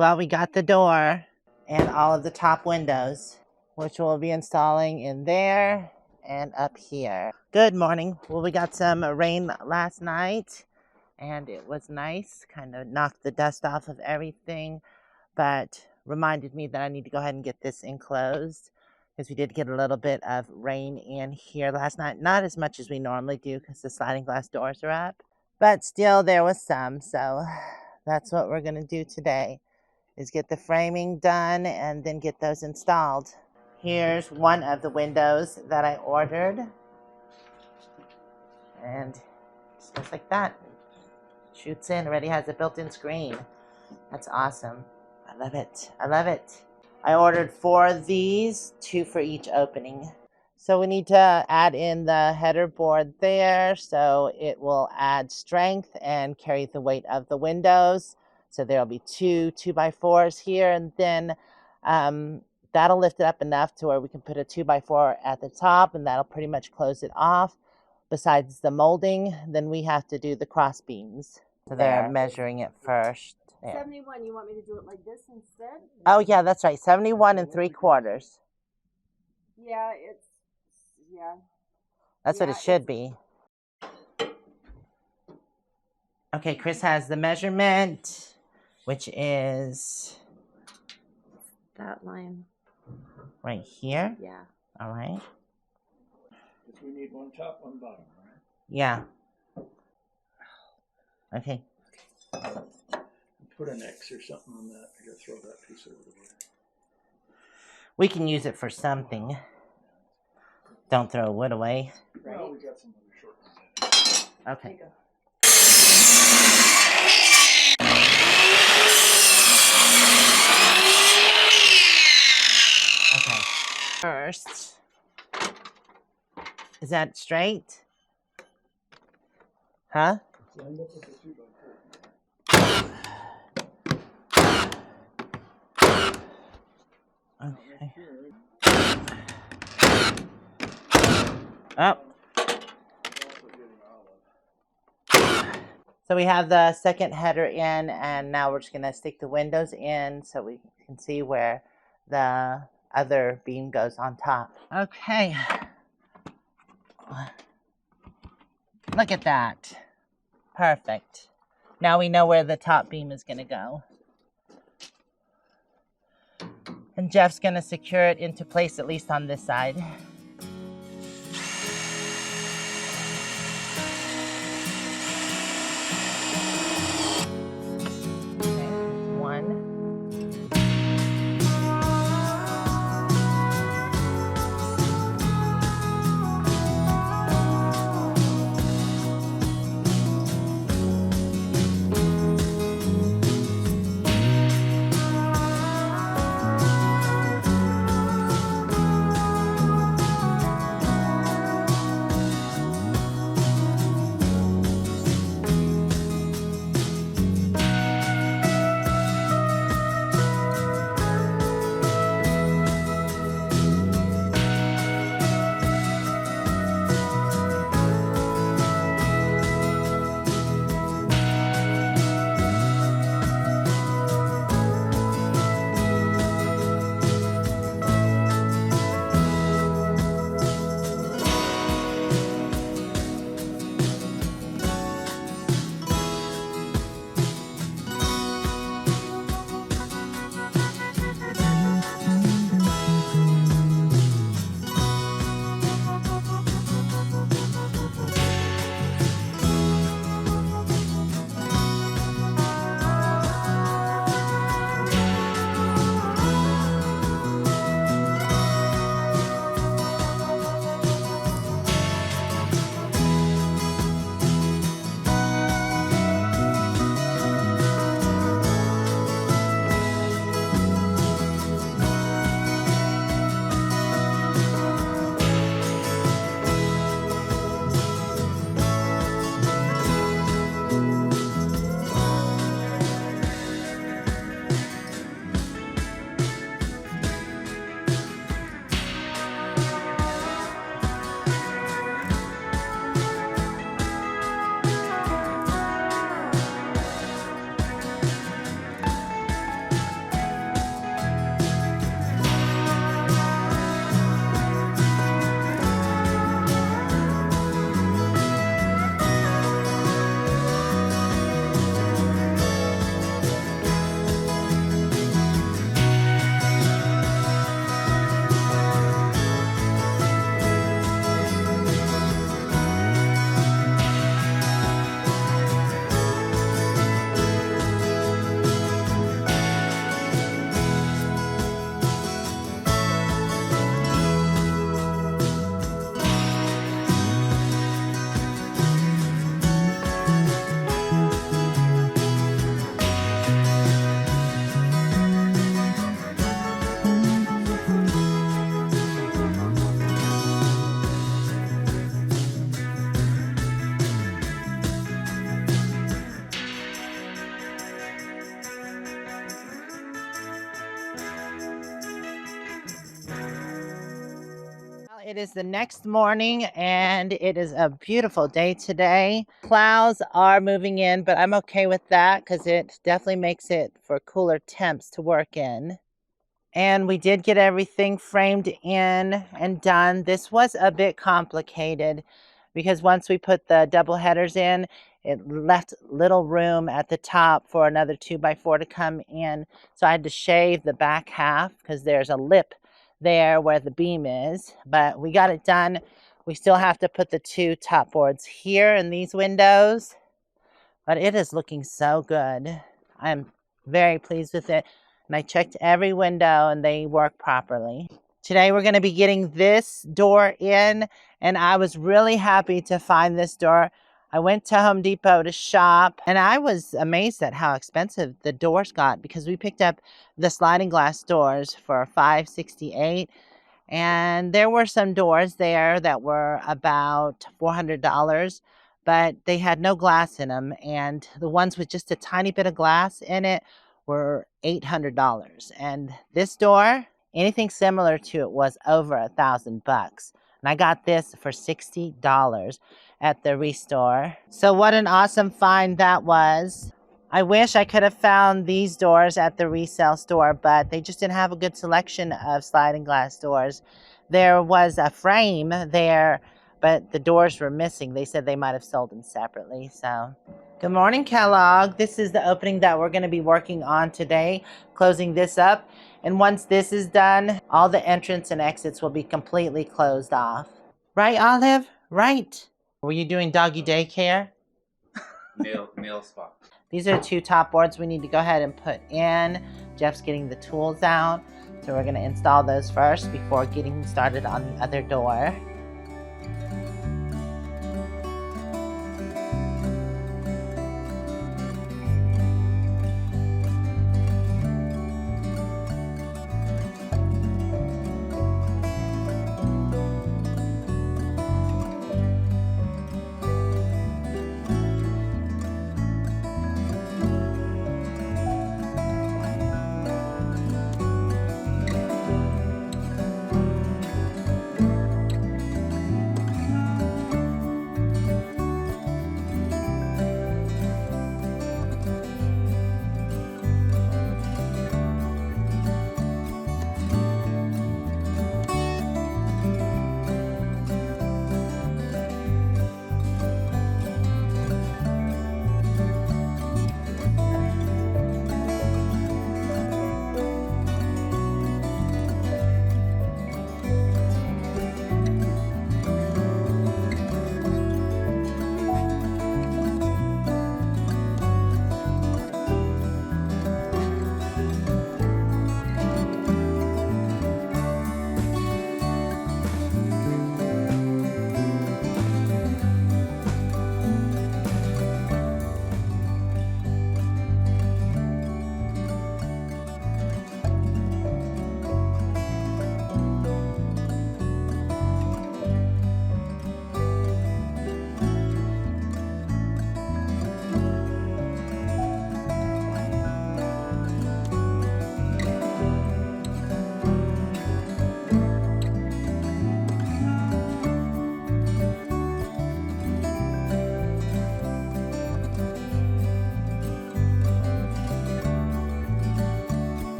Well, we got the door and all of the top windows, which we'll be installing in there and up here. Good morning. Well, we got some rain last night and it was nice. Kind of knocked the dust off of everything, but reminded me that I need to go ahead and get this enclosed because we did get a little bit of rain in here last night. Not as much as we normally do because the sliding glass doors are up, but still there was some. So that's what we're going to do today, is get the framing done and then get those installed. Here's one of the windows that I ordered. And just goes like that. Shoots in, already has a built-in screen. That's awesome. I love it. I love it. I ordered 4 of these, 2 for each opening. So we need to add in the header board there so it will add strength and carry the weight of the windows. So there'll be 2 2x4s here, and then that'll lift it up enough to where we can put a 2x4 at the top, and that'll pretty much close it off. Besides the molding, then we have to do the cross beams. So they're measuring it first. There. 71, you want me to do it like this instead? Oh yeah, that's right. 71 3/4. Yeah, That's what it should be. Okay, Chris has the measurement, which is that line. right here. Yeah. All right. Because we need one top, one bottom, right? Yeah. Okay. Put an X or something on that. I gotta throw that piece over the way. We can use it for something. Don't throw wood away. Right. Well, we got some other short ones. Okay. Okay. First, is that straight? Huh? Lined up with the 2x4. Okay. Up. So we have the second header in, and now we're just going to stick the windows in so we can see where the other beam goes on top. Okay. Look at that. Perfect. Now we know where the top beam is going to go. And Jeff's going to secure it into place, at least on this side. It is the next morning and it is a beautiful day today. Clouds are moving in, but I'm okay with that because it definitely makes it for cooler temps to work in. And we did get everything framed in and done. This was a bit complicated because once we put the double headers in, it left little room at the top for another 2x4 to come in. So I had to shave the back half because there's a lip there where the beam is. But we got it done. We still have to put the 2 top boards here in these windows. But it is looking so good. I'm very pleased with it. And I checked every window and they work properly. Today we're going to be getting this door in, and I was really happy to find this door. I went to Home Depot to shop, and I was amazed at how expensive the doors got because we picked up the sliding glass doors for $568, and there were some doors there that were about $400, but they had no glass in them, and the ones with just a tiny bit of glass in it were $800. And this door, anything similar to it, was over $1,000. And I got this for $60 at the restore. So what an awesome find that was. I wish I could have found these doors at the resale store, but they just didn't have a good selection of sliding glass doors. There was a frame there, but the doors were missing. They said they might have sold them separately. So good morning, Kellogg. This is the opening that we're going to be working on today, closing this up. And once this is done, all the entrance and exits will be completely closed off. Right, Olive? Right. Were you doing doggy daycare? Meal spot. These are 2 top boards we need to go ahead and put in. Jeff's getting the tools out. So we're going to install those first before getting started on the other door.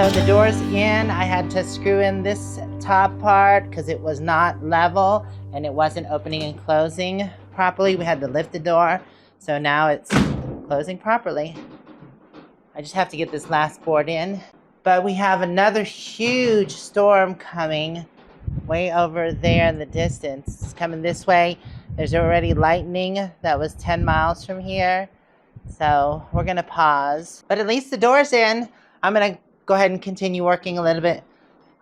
So the door's in. I had to screw in this top part because it was not level and it wasn't opening and closing properly. We had to lift the door. So now it's closing properly. I just have to get this last board in. But we have another huge storm coming way over there in the distance. It's coming this way. There's already lightning that was 10 miles from here. So we're gonna pause. But at least the door's in. I'm gonna go ahead and continue working a little bit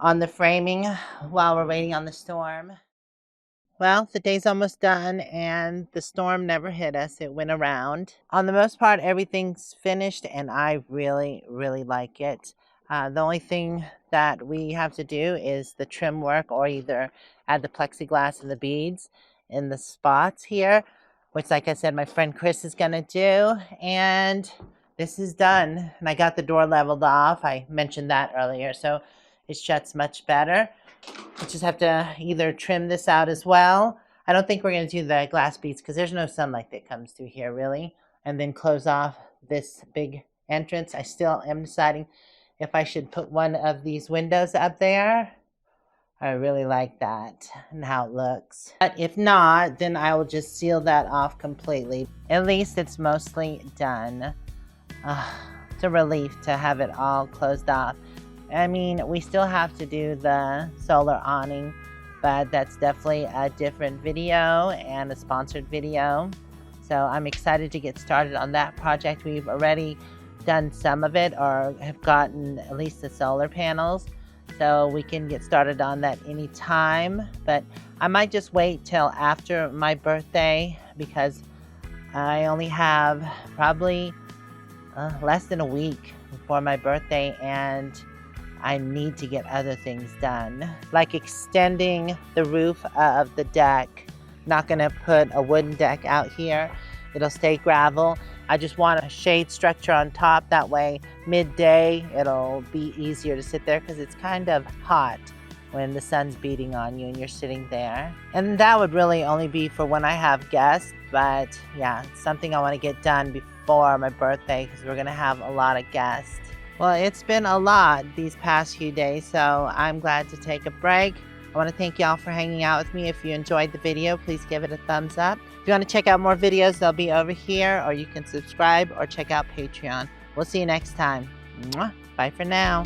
on the framing while we're waiting on the storm. Well, the day's almost done and the storm never hit us. It went around. On the most part, everything's finished and I really, really like it. The only thing that we have to do is the trim work, or either add the plexiglass and the beads in the spots here, which, like I said, my friend Chris is gonna do. And this is done, and I got the door leveled off. I mentioned that earlier, so it shuts much better. We just have to either trim this out as well. I don't think we're going to do the glass beads because there's no sunlight that comes through here, really. And then close off this big entrance. I still am deciding if I should put one of these windows up there. I really like that and how it looks. But if not, then I will just seal that off completely. At least it's mostly done. It's a relief to have it all closed off. I mean, we still have to do the solar awning, but that's definitely a different video and a sponsored video. So I'm excited to get started on that project. We've already done some of it, or have gotten at least the solar panels, so we can get started on that anytime. But I might just wait till after my birthday because I only have probably less than a week before my birthday, and I need to get other things done, like extending the roof of the deck. Not gonna put a wooden deck out here. It'll stay gravel. I just want a shade structure on top. That way, midday, it'll be easier to sit there because it's kind of hot when the sun's beating on you and you're sitting there. And that would really only be for when I have guests, but yeah, it's something I want to get done before my birthday because we're going to have a lot of guests. Well, it's been a lot these past few days, so I'm glad to take a break. I want to thank y'all for hanging out with me. If you enjoyed the video, please give it a thumbs up. If you want to check out more videos, they'll be over here, or you can subscribe or check out Patreon. We'll see you next time. Mwah. Bye for now.